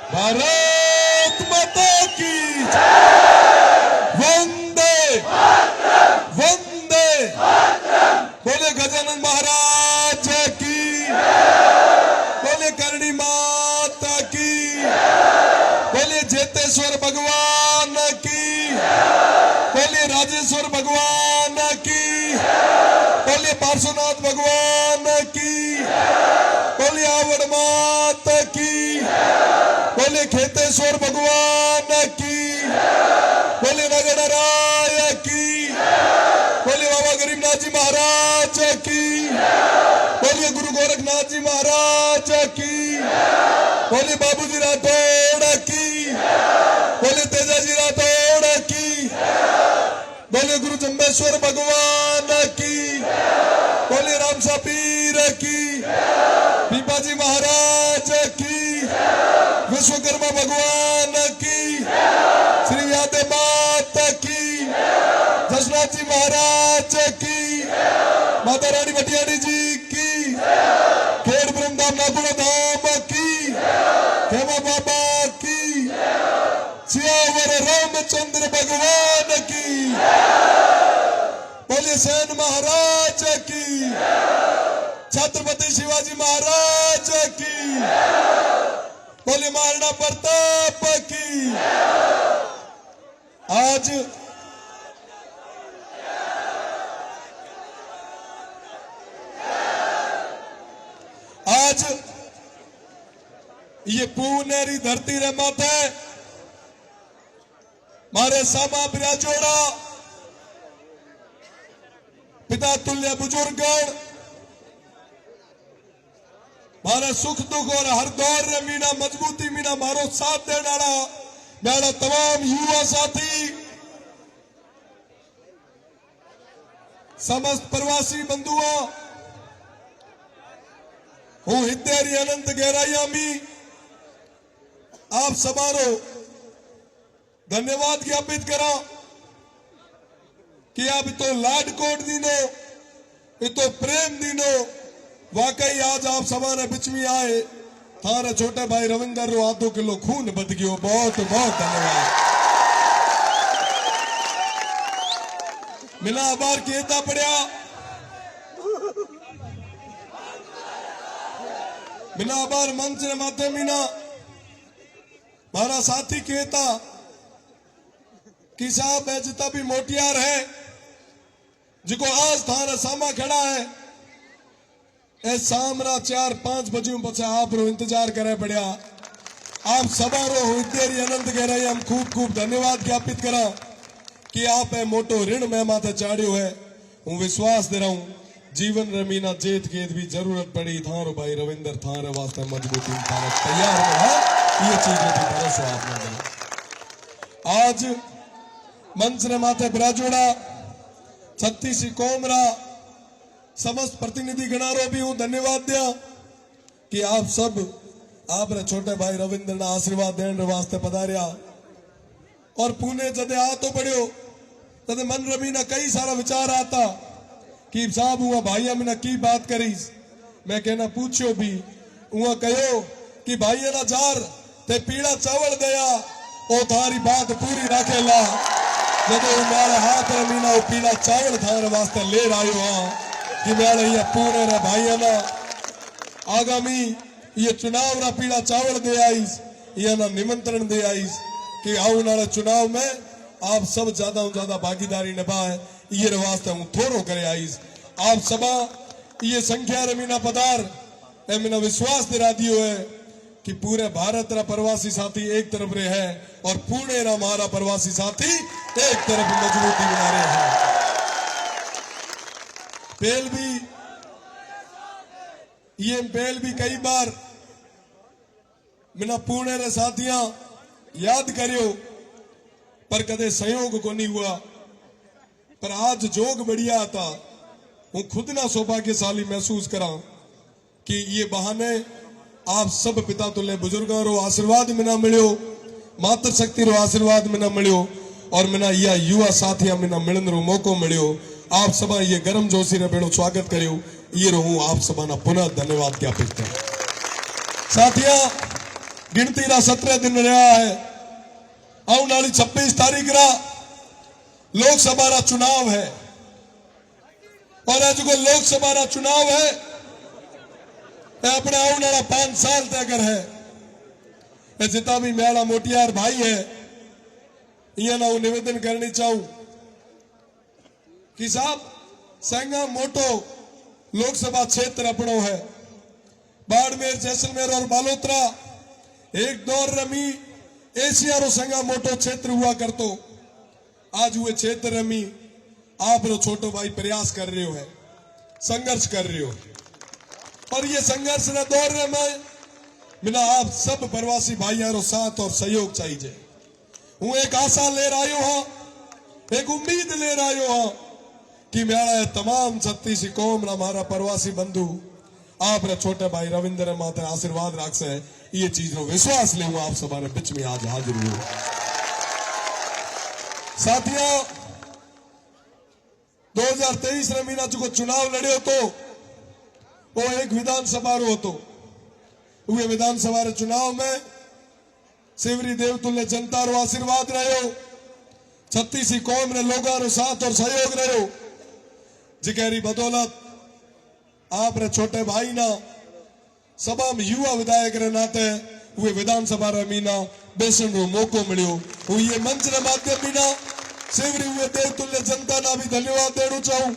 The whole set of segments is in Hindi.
भारत माता की वंदे वंदे। बोले गजानन महाराज की, बोले करणी माता की, बोले जेतेश्वर भगवान की, बोले राजेश्वर भगवान की, बोले पार्श्वनाथ भगवान की, बोले आवड़ माता की, बोले खेतेश्वर भगवान की, बोले नगड़राय की, बोले बाबा गरीबनाथ जी महाराज की, बोले गुरु गोरखनाथ जी महाराज की, बोले बाबूजी राठौड़ की, बोले तेजाजी राठौड़ की, बोले गुरु जम्बेश्वर भगवान की, बोले रामसा पीर की, पीपाजी महाराज की, विश्वकर्मा भगवान की, श्री यादव माता की, जसनाथ जी महाराज की, माता रानी भटियाणी जी की, खेड़ ब्रह्मधाम नागुड़ा धाम की, हेमा बाबा की, सियावर रामचंद्र भगवान की, बोले सेन महाराज की, छत्रपति शिवाजी महाराज की, बोले महाराणा प्रताप की। आज ये पुनेरी धरती रे माथे मारे सामा बिराजोड़ा पिता तुल्य बुजुर्गण, मारा सुख दुख और हर दौर रे मीना मजबूती मीना मारो साथ देने वाला मेरा तमाम युवा साथी, समस्त प्रवासी बंधुओं, हूँ हितेरी अनंत गहराइया में आप समारो धन्यवाद ज्ञापित करा कि आप तो लाडकोट दिनो, तो प्रेम दिनो, वाकई आज आप समारे बिच में आए, थारे छोटे भाई रविंदर रो आधो किलो खून बद गयो। बहुत बहुत धन्यवाद। मिला आभार कहता पड़िया, मिला आभार मंच ने माथे मीना मारा साथी कहता कि साहब जितना भी मोटियार है जिको आज थारा सामा खड़ा है, ए सामरा 4-5 बजे पछे आप रो इंतजार करे पड़िया। आप सभा रो हितेरी अनंत कह रहे हम खूब खूब धन्यवाद ज्ञापित करा कि आप ए मोटो ऋण में माथे चाड़ियो है। हूँ विश्वास दे रहा हूँ जीवन रमीना जेत केत भी जरूरत पड़ी थारो भाई रविंदर थारे वास्ते मजबूती थारा तैयार है, ये चीजें भी भरोसा आपने दिया। आज मंच ने माथे बिराजोड़ा छत्तीसी कोमरा समस्त प्रतिनिधि गणारो भी हूँ धन्यवाद दिया कि आप सब आप रे छोटे भाई रविंद्र ना आशीर्वाद देने वास्ते पधारिया। और पुणे जदे आ तो पड़ियो तदे मन रमी ना कई सारा विचार आता कि साहब हुआ भाइया में की बात करीस। मैं कहना पूछो भी हुआ कहो कि भाइया ना जार ते पीड़ा चावल दया ओ थारी बात पूरी रखेला। जदे मेरे हाथ रमीना वो पीड़ा चावल थारे वास्ते ले आयो हाँ कि मेरे ये पूरे रे भाइया ना आगामी ये चुनाव रा पीड़ा चावल दे आईस, ये ना निमंत्रण दे आईस कि आने वाले चुनाव में आप सब ज्यादा भागीदारी निभाए, ये वास्ते हूँ थोड़ो करे आईस। आप सभा ये संख्या रमीना पदार मीना विश्वास दिला दियो है कि पूरे भारत रा प्रवासी साथी एक तरफ रहे हैं और पुणे रा हमारा प्रवासी साथी एक तरफ मजबूती बना रहे हैं। पेल भी कई बार मिना पुणे रे साथियां याद करियो पर कदे सहयोग को नहीं हुआ, पर आज जोग बढ़िया था। हूँ खुद ना सौभाग्यशाली महसूस करा कि ये बहाने आप सब पिता तुल्य बुजुर्गों रो आशीर्वाद मिना मिलियो, मातृशक्ति रो आशीर्वाद मिना मिलियो और मिना या युवा साथियां मिना मिलन रो मौको मिलियो। आप सभा ये गर्म जोशी रे बेड़ो स्वागत करियो, ये रहूं आप सभा ना पुनः धन्यवाद ज्ञापित कर। साथिया गिनती रा 17 दिन रहा है। आने वाली 26 तारीख रा लोकसभा रा चुनाव है और आज को लोकसभा रा चुनाव है अपने आने वाला 5 साल तय कर है। जितना भी मेरा मोटियार भाई है ये ना निवेदन करनी चाहूं कि साहब संगा मोटो लोकसभा क्षेत्र अपनो है। बाड़मेर, जैसलमेर और बालोतरा एक दौर रमी एशिया रो संगा मोटो क्षेत्र हुआ करतो। आज हुए क्षेत्र रमी आप रो छोटो भाई प्रयास कर रहे हो है, संघर्ष कर रहे हो और ये संघर्ष न दौर में बिना आप सब प्रवासी भाइयों रो साथ और सहयोग चाहिए। हूं एक आशा ले रहा हूं, एक उम्मीद ले रहा हूं कि मेरा तमाम छत्तीसी कौम रा हमारा प्रवासी बंधु आप रे छोटे भाई रविंद्र माते आशीर्वाद राख से ये चीज रो विश्वास ले आप सबारे बीच में आज हाजिर हुए। साथियों 2023 रे मीना जो चुनाव लड़ियो तो वो एक विधानसभा रो तो हुए विधानसभा रे चुनाव में सेवरी देवतुल्य जनता रो आशीर्वाद रहो, छत्तीसी कौम ने लोगों रो साथ और सहयोग रहो जिकेरी बदौलत आप रे छोटे भाई ना सभा में युवा विधायक रे नाते हुए विधानसभा रे मीना बेसन रो मौको मिलो। हूं ये मंच रे माध्यम मीना सेवरी हुए देवतुल्य जनता ना भी धन्यवाद देना चाहूं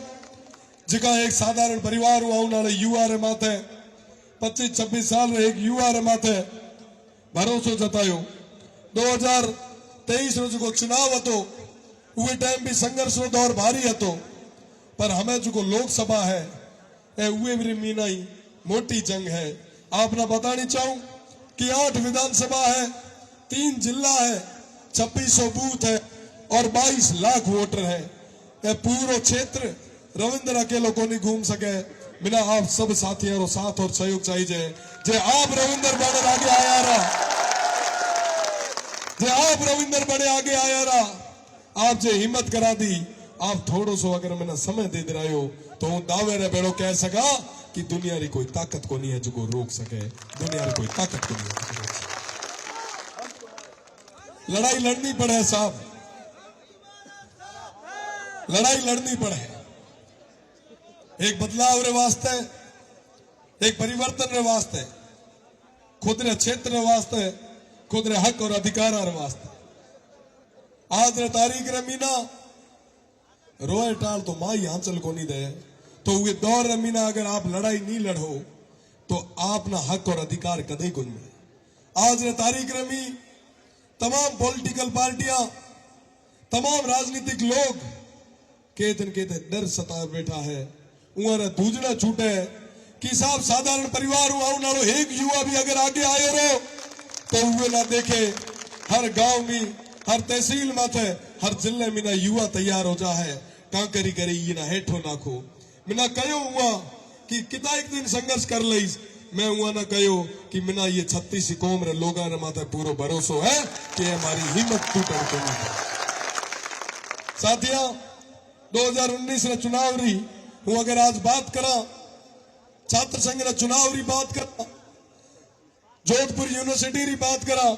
जिका एक साधारण परिवार हुआ उन्होंने युवा रे माथे 25-26 साल रे एक युवा रे माथे भरोसो जतायो। 2023 रो जो चुनाव हतो उहे टाइम भी संघर्ष रो दौर भारी हतो पर हमें जो लोकसभा है उहे भी मीना ही मोटी जंग है। आपने बतानी चाहूं कि 8 विधानसभा है, 3 जिला है, 2600 बूथ है और 22 लाख वोटर है। यह पूरा क्षेत्र रविंद्र अकेलो को नहीं घूम सके, बिना आप सब साथियों को साथ और सहयोग चाहिए। जे आप रविंद्र बने आगे आया रहा, जे आप रविंद्र बने आगे आया रहा, आप जे हिम्मत करा दी, आप थोड़ो सो अगर मैंने समय दे दे रहे हो तो हूं दावे रे बेड़ो कह सका कि दुनिया री कोई ताकत को नहीं है जो को रोक सके, दुनिया री कोई ताकत को नहीं है जो रोक सके। लड़ाई लड़नी पड़े साहब, लड़ाई लड़नी पड़े। एक बदलाव रे वास्ते, एक परिवर्तन रे वास्ते, खुद रे क्षेत्र रे वास्ते, खुद रे हक और अधिकार रे वास्ते। आज रे तारीख रे मीना रोए टाल तो माई आंचल को नहीं दे तो वे दौर रे मीना अगर आप लड़ाई नहीं लड़ो तो आप ना हक और अधिकार कदे को नहीं मिले। आज रे तारीख रे मी तमाम पॉलिटिकल पार्टियां, तमाम राजनीतिक लोग केतन डर सता बैठा है। उन्हें दूजड़ा छूटे कि साहब साधारण परिवार हुआ उन्होंने एक युवा भी अगर आगे आए रो तो वे ना देखे हर गांव में, हर तहसील माथे, हर जिले में ना युवा तैयार हो जा है कांकरी करी ये ना हेठो नाखो। मिना कहो हुआ कि कितना एक दिन संघर्ष कर लईस, मैं हुआ ना कहो कि मिना ये 36 कौम रे लोगा रे माथे पूरो भरोसो है कि हमारी हिम्मत टूटन को नहीं। साथियों 2019 रे चुनाव री हूं अगर आज बात करा, छात्र संघ रे चुनाव री बात करा, जोधपुर यूनिवर्सिटी री बात करा,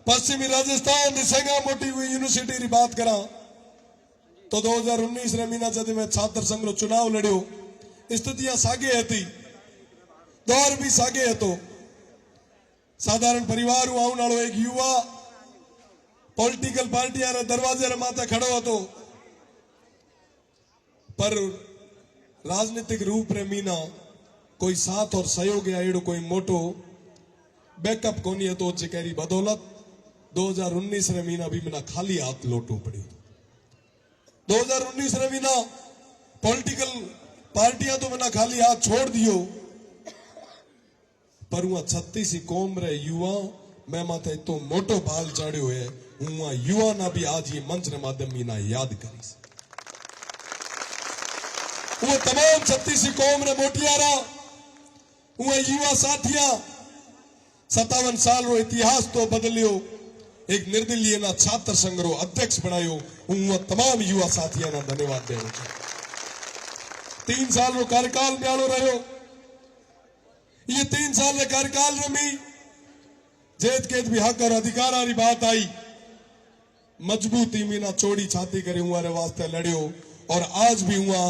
पश्चिमी राजस्थान री संगा मोटी हुई यूनिवर्सिटी री बात करा तो 2019 रे मीना जब मैं छात्र संघ रो चुनाव लड़ियो स्थितियां सागे हती, दौर भी सागे हतो। साधारण परिवार हुआ उन्होंने एक युवा पॉलिटिकल पार्टियां रे दरवाजे रे माथे खड़ो हतो पर राजनीतिक रूप रे मीना कोई साथ और सहयोग या एड़ो कोई मोटो बैकअप कोनी है तो जेकरी बदौलत 2019 रे मीना भी मिना खाली हाथ लोटो पड़ी। 2019 रे मीना पॉलिटिकल पार्टियां तो मिना खाली हाथ छोड़ दियो पर वहां 36 कौम रे युवा मैं माथे तो मोटो भाल चाड़ियो है। वहां युवा ना भी आज ये मंच रे माध्यम मीना याद करी वो तमाम 36 कौम रे मोटियारा वो युवा साथिया 57 साल रो इतिहास तो बदलियो, एक निर्दलीय ना छात्र संघ रो अध्यक्ष बनायो। हूं तमाम युवा साथियों ना धन्यवाद देना चाहिए। 3 साल रो कार्यकाल में आलो रहो, ये 3 साल रे कार्यकाल में जेत केत भी हक और अधिकार वाली बात आई मजबूती में ना चोड़ी छाती करे हुआ वास्ते लड़ियो और आज भी हुआ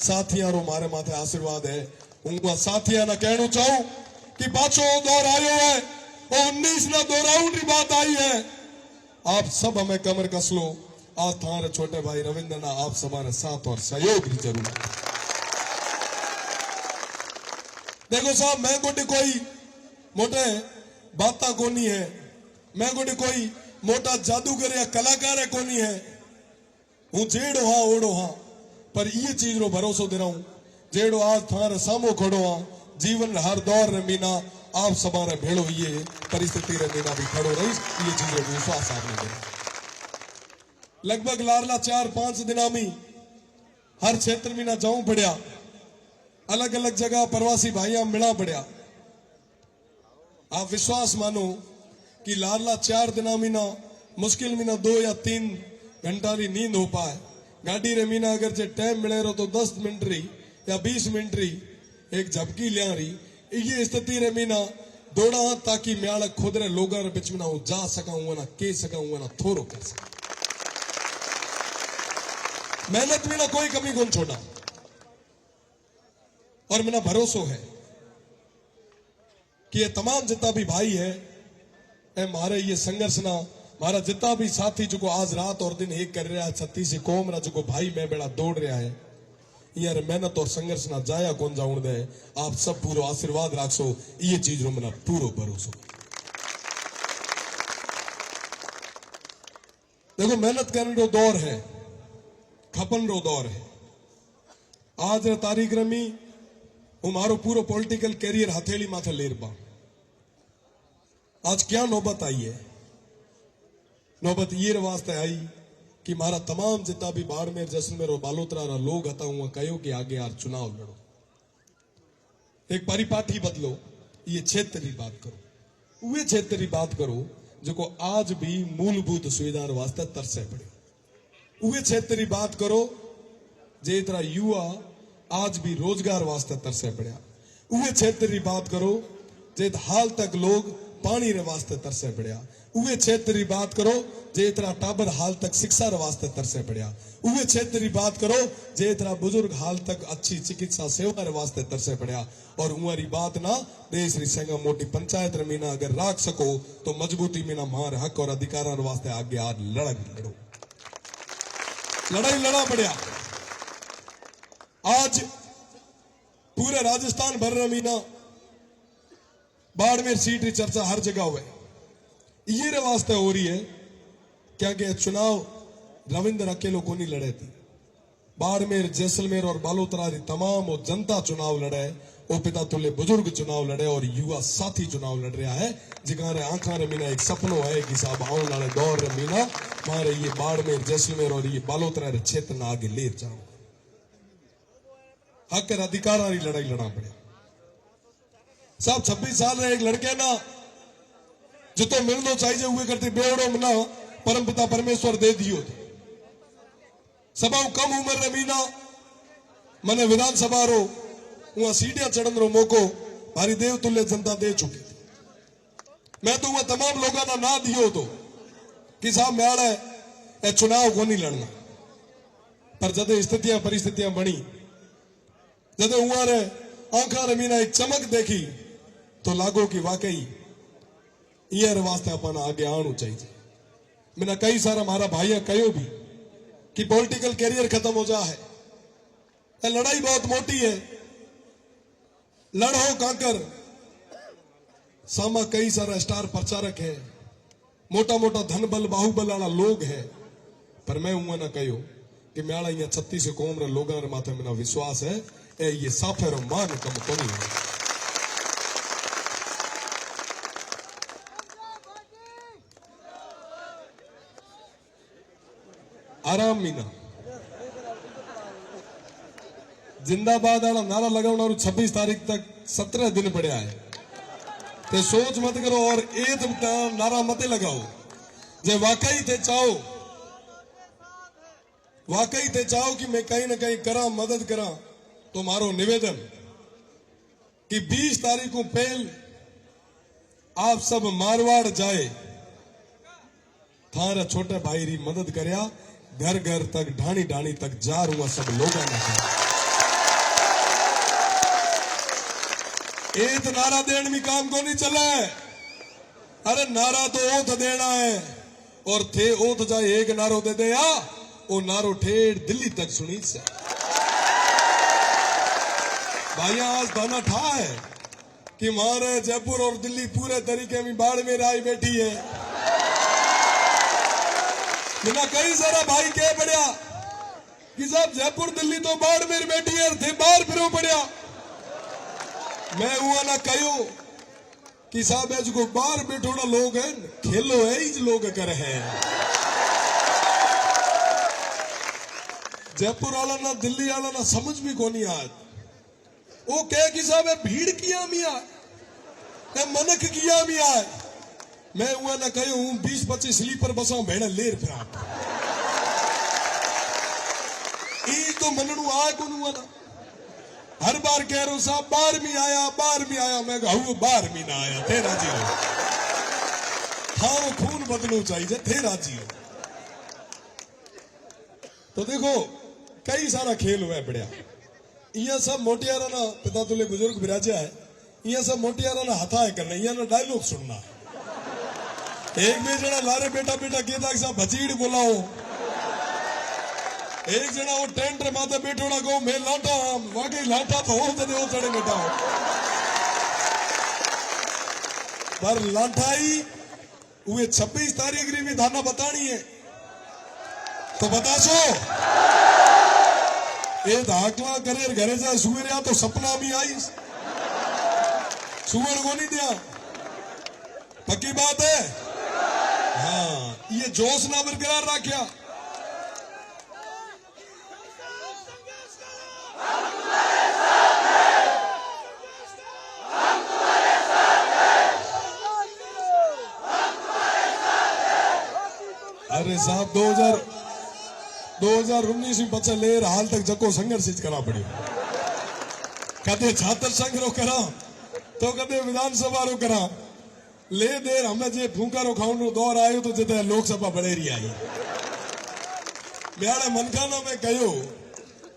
साथिया रो मारे माथे आशीर्वाद है हुआ साथिया ना कहना चाहूं कि पाछो दौर आयो है और 19 ना दोहराउन की बात आई है। आप सब हमें कमर कस लो। आज थारे छोटे भाई रविंद्र ना आप हमारे साथ और सहयोग की जरूरत है। देखो साहब मैं गोटे कोई मोटे बाता कोनी है, मैं गोटे कोई मोटा जादूगर या कलाकार है कोनी है। हूं जेड़ो हाँ ओड़ो हाँ पर ये चीज रो भरोसो दे रहा हूं जेड़ो आज थारे सामो खड़ो हाँ जीवन हर दौर रे मीना आप सबारे भेड़ो ये परिस्थिति रे मीना भी खड़ो रही ये चीज रो विश्वास आपने दे लगभग लारला 4-5 दिना में हर क्षेत्र में ना जाऊं पड़िया अलग अलग जगह प्रवासी भाइया मिला पड़िया। आप विश्वास मानो कि लारला 4 दिना में ना मुश्किल में ना 2 या 3 घंटा की नींद हो पाए गाड़ी रे मीना अगर जे टाइम मिले रो तो 10 मिनट रही या 20 मिनट रही एक झपकी लिया रही ये स्थिति रे मीना दौड़ा ताकि म्याल खुद रे लोगा रे बिच में ना जा सका हुआ ना के सका हुआ ना थोरो कर सका मेहनत में ना कोई कमी कौन छोड़ा और मेरा भरोसा है कि ये तमाम जितना भी भाई है ए मारे ये संघर्ष ना मारा जितना भी साथी जो आज रात और दिन एक कर रहा है छत्ती से कौम रहा जो भाई मैं बेड़ा दौड़ रहा है यार मेहनत और संघर्ष ना जाया कौन जाऊन दे। आप सब पूरा आशीर्वाद राखो ये चीज रो मेरा पूरा भरोसा। देखो मेहनत करने रो दौर है खपन रो दौर है। आज तारीख रमी हूं मारो पूरा पॉलिटिकल कैरियर हथेली माथे लेर पा। आज क्या नौबत आई है नौबत ये वास्ते आई कि मारा तमाम जितना भी बाड़मेर जैसलमेर और बालोतरा रा लोग हता हुआ कहो कि आगे यार चुनाव लड़ो एक परिपाठी बदलो ये क्षेत्र की बात करो वे क्षेत्र की बात करो जो को आज भी मूलभूत सुविधा वास्ते तरसे पड़े वे क्षेत्र की बात करो जे तरह युवा आज भी रोजगार वास्ते तरसे पड़ा वे क्षेत्र की बात करो जे हाल तक लोग पानी रे वास्ते तरसे पड़ा वे क्षेत्र की बात करो जे तरह टाबर हाल तक शिक्षा रे वास्ते तरसे पड़ा वे क्षेत्र की बात करो जे तरह बुजुर्ग हाल तक अच्छी चिकित्सा सेवा रे वास्ते तरसे पड़ा और उमरी बात ना देश री संग मोटी पंचायत रे मीना अगर राख सको तो मजबूती मीना मार हक और अधिकार वास्ते आगे आज लड़ो लड़ाई लड़ा पड़ा। आज पूरे राजस्थान भर रे मीना बाड़मेर सीट की चर्चा हर जगह हुए ये वास्ते हो रही है क्या कि चुनाव रविंद्र अकेलो को नहीं लड़े थी बाड़मेर जैसलमेर और बालोतरा तमाम वो जनता चुनाव लड़े वो पिता तुल्य बुजुर्ग चुनाव लड़े और युवा साथी चुनाव लड़ रहा है जिकारे आंखा रे मीना एक सपनो है कि साहब आने वाले दौर रे मीना मारे ये बाड़मेर जैसलमेर और ये बालोतरा रे क्षेत्र ना आगे ले जाओ हक और अधिकार वाली लड़ाई लड़ा पड़े। साहब 26 साल रे एक लड़के ना जो तो मिलनो चाहिए हुए करते बेवड़ो मना परम पिता परमेश्वर दे दियो सभा कम उम्र रे मीना मने विधानसभा रो वहां सीढ़ियां चढ़न रो मौको भारी देव तुल्य जनता दे चुकी थी। मैं तो वहां तमाम लोगों ना ना दियो तो कि साहब म्याल है चुनाव को नहीं लड़ना पर जब स्थितियां परिस्थितियां बनी जब वहां रे आंखा रे मीना एक चमक देखी तो लागो कि वाकई ये वास्ते अपन आगे आना चाहिए। मैंने कई सारा हमारा भाइया कहो भी कि पॉलिटिकल कैरियर खत्म हो जा है लड़ाई बहुत मोटी है लड़ो कांकर सामा कई सारा स्टार प्रचारक है मोटा मोटा धन बल बाहुबल वाला लोग है पर मैं हुआ ना कहो कि म्याला यहाँ 36 कौम रे लोगों रे माथे मेरा विश्वास है ये साफे रो मान कम को नहीं है। आराम मीना जिंदाबाद वाला नारा लगाना 26 तारीख तक 17 दिन पड़ा है ते सोच मत करो और एक नारा मत लगाओ जे वाकई थे चाहो कि मैं कहीं ना कहीं करा मदद करा तो मारो निवेदन कि 20 तारीख को पहल आप सब मारवाड़ जाए थारा छोटे भाई री मदद करया घर घर तक ढाणी ढाणी तक जा रुआ सब लोगों ने एक नारा देने में काम को नहीं चला है। अरे नारा तो ओथ देना है और थे ओथ जाए एक नारो दे दे या वो नारो ठेठ दिल्ली तक सुनी से भाइया आज दाना ठा है कि हमारे जयपुर और दिल्ली पूरे तरीके में बाड़मेर आई बैठी है। बिना कई सारा भाई कह पड़िया कि साहब जयपुर दिल्ली तो बाड़मेर बैठी है थे बाहर फिरो पड़िया। मैं हुआ ना कहो कि साहब है जो बाहर बैठोड़ा लोग हैं खेलो है ही लोग कर है जयपुर वाला ना दिल्ली वाला ना समझ भी को नहीं आज वो कह कि साहब है भीड़ किया मिया मनक किया मिया मैं हुआ ना कहो हूं 20-25 स्लीपर बसा भेड़ा लेर फिर तो मननू आए को हुआ ना हर बार कह रहा हूं साहब बाहर में आया मैं कहूं बाहर में ना आया थे राजी हो थारो खून बदलो चाहिए थे राजी हो। तो देखो कई सारा खेल हुआ है बढ़िया इया सब मोटियारा ना पिता तुले बुजुर्ग विराजा है इया सब मोटियारा ना हथा है करना इया ना डायलॉग सुनना एक बे जना लारे बेटा बेटा केदा साहब भचीड़ बोलाओ एक जना वो टेंट माते बैठोड़ा को मैं लाटा वाकई लाटा तो हो जदे वो चढ़े बेटा पर लाठाई वे 26 तारीख री भी थाना बतानी है तो बता सो ये दाखला करे घरे जा सुवेरिया तो सपना भी आई सुवर को नहीं दिया पक्की बात है। हाँ ये जोश ना बरकरार रखा अरे साहब 2019 में बच्चा ले हाल तक जको संघर्ष करा पड़े कदे छात्र संघ रो करा तो कदे विधानसभा रो करा ले देर हमें जे फूका रो खाऊं रो दौर आयो तो जते लोकसभा बड़ेरी आई म्याड़े मनखाना में कहो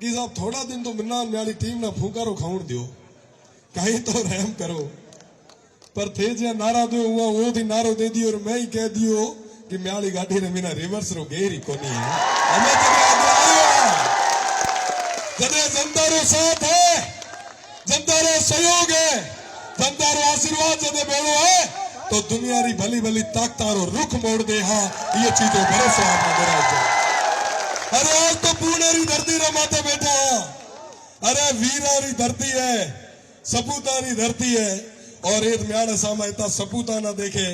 कि साहब थोड़ा दिन तो मिलना म्याड़ी टीम ना फूका रो खाऊं दियो कहीं तो रहम करो पर थे जे नारा दो हुआ वो थी नारो दे दियो और मैं ही कह दियो कि म्याड़ी गाड़ी ने बिना रिवर्स रो गेरी कोनी है हमें जदे जनता रो साथ है जनता रो सहयोग है जनता रो आशीर्वाद जदे बेड़ो है तो दुनिया री भली भली ताकतारो रुख मोड़ दे हाँ ये चीजों भरोसा आपने मेरा अरे आज तो पुणे री धरती रे माथे बैठा अरे वीरा री धरती है सपूता री धरती है और एक म्याड़े सामा इतना सपूता ना देखे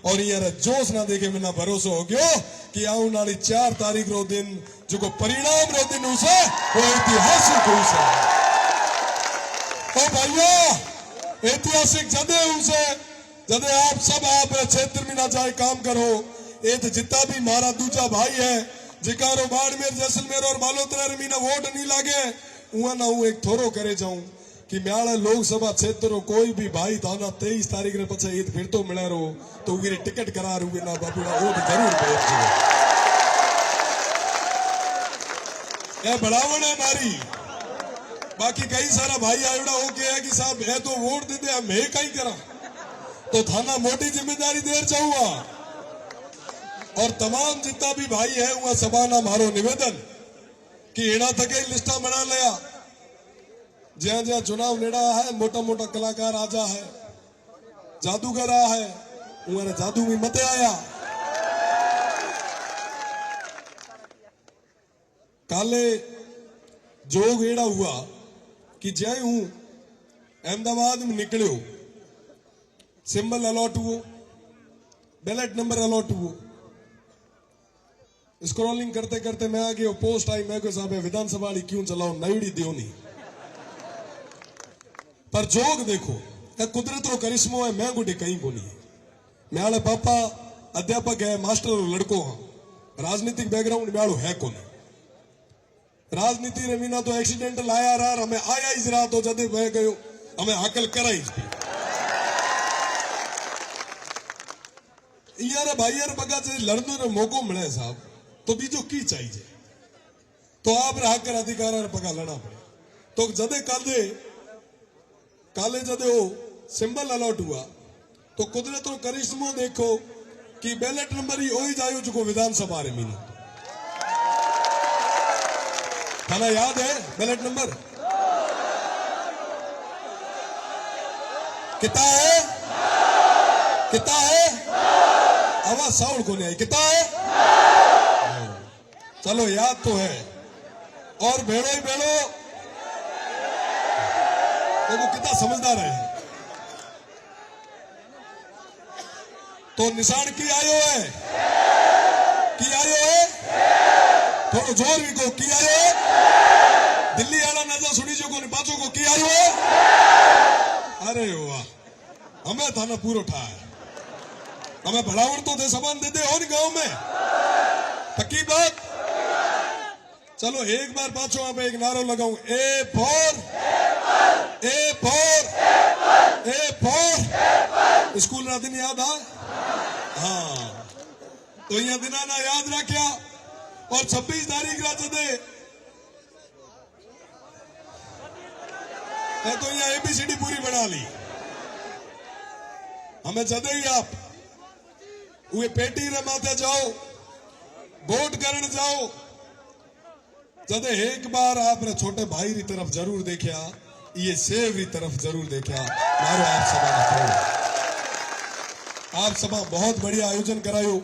और ये जोश ना देखे मैंने भरोसा हो गयो कि आने वाली 4 तारीख रो दिन जो को परिणाम रो दिन उसे वो ऐतिहासिक उसे ओ भैया ऐतिहासिक जदे उसे जदे आप सब आप क्षेत्र में ना जाए काम करो एक जितना भी मारा दूजा भाई है जिकारो बाड़मेर जैसलमेर और बालोतरा मीना वोट नहीं लागे उहा ना वो एक थोरो करे जाऊं कि म्याड़ा लोकसभा क्षेत्र कोई भी भाई थाना 23 तारीख रे पछे ईद फिर तो मिले रो तो वीरे टिकट करा रूगे ना बापूड़ा वोट जरूर भेज ए बढ़ावण है मारी बाकी कई सारा भाई आयोड़ा हो के है कि साहब है तो वोट दे दे मैं कहीं करा तो थाना मोटी जिम्मेदारी देर चाहूंगा और तमाम जितना भी भाई है वहां सभा ना मारो निवेदन कि एना थके लिस्टा बना लिया ज्या ज्या चुनाव नेड़ा है मोटा मोटा कलाकार आजा है जादूगर आ है उन्हें जादू में मते आया काले जोग एड़ा हुआ कि जय हूं अहमदाबाद में निकलो सिंबल अलॉट हुओ बैलेट नंबर अलॉट हुओ स्क्रॉलिंग करते करते मैं आ गया पोस्ट आई मैं को साहब विधानसभा क्यों चलाओ नईड़ी दियो नहीं पर जोग देखो कुदरत रो करिश्मो है मैं गुडी कहीं को नहीं म्याड़े पापा अध्यापक है मास्टर लड़को हाँ राजनीतिक बैकग्राउंड म्याड़ो है कौन राजनीति रमीना तो एक्सीडेंटल आया रहा हमें आया ही रहा तो जदे बह गयो हमें हाकल कराई यार भाई यार बगा से लड़ने रो मौको मिले साहब तो बीजो की चाहिए तो आप हक कर अधिकार पगा लड़ा पड़े तो जदे काले जदे वो सिंबल अलॉट हुआ तो कुदरत रो करिश्मो देखो कि बैलेट नंबर ही वही जायो जो विधानसभा रे मीना थाना याद है बैलेट नंबर कितना है आवाज साउंड को नहीं आई कितना है चलो याद तो है और भेड़ो ही भेड़ो तो वो कितना समझदार है तो निशान की आयो है थोड़ा जोर भी को की आयो है दिल्ली वाला नजर सुनी जो को पाचो को की आयो है अरे वाह हमें थाना पूरा ठा है हमें भड़ावड़ तो दे सामान दे दे और गांव में पक्की बात चलो एक बार पाछो आप एक नारो लगाऊं ए फॉर स्कूल ना दिन याद आ हाँ तो यहाँ दिना ना याद रखा और 26 तारीख रात दे तो यहाँ एबीसीडी पूरी बना ली हमें जदे ही आप वे पेटी रे माथे जाओ वोट करने जाओ जदे एक बार आपने छोटे भाई री तरफ जरूर देखा ये सेव री तरफ जरूर देखा मारो आप सभा बहुत बढ़िया आयोजन करायो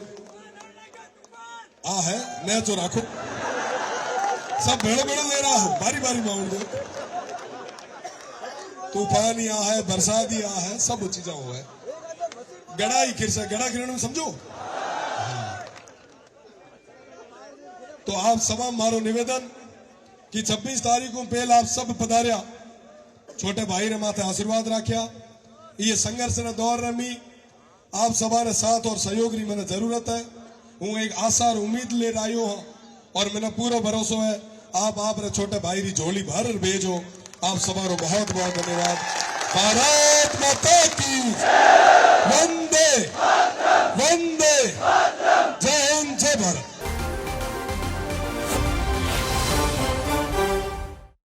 आ है मैं जो राखो सब भेड़ो भेड़ो ले रहा हूं बारी बारी माउंड तूफान ही आ है बरसात ही आ है सब चीजा हुआ है गड़ा ही गड़ा गिरण समझो तो आप सभा मारो निवेदन कि 26 तारीख को पहले आप सब पधारिया छोटे भाई ने माथे आशीर्वाद रखा ये संघर्ष ने दौर रमी आप सभा ने साथ और सहयोग की मैंने जरूरत है हूँ एक आशा और उम्मीद ले आयो हूं और मैंने पूरा भरोसा है आप रे छोटे भाई री झोली भर भेजो आप सभा रो बहुत बहुत धन्यवाद भारत माता की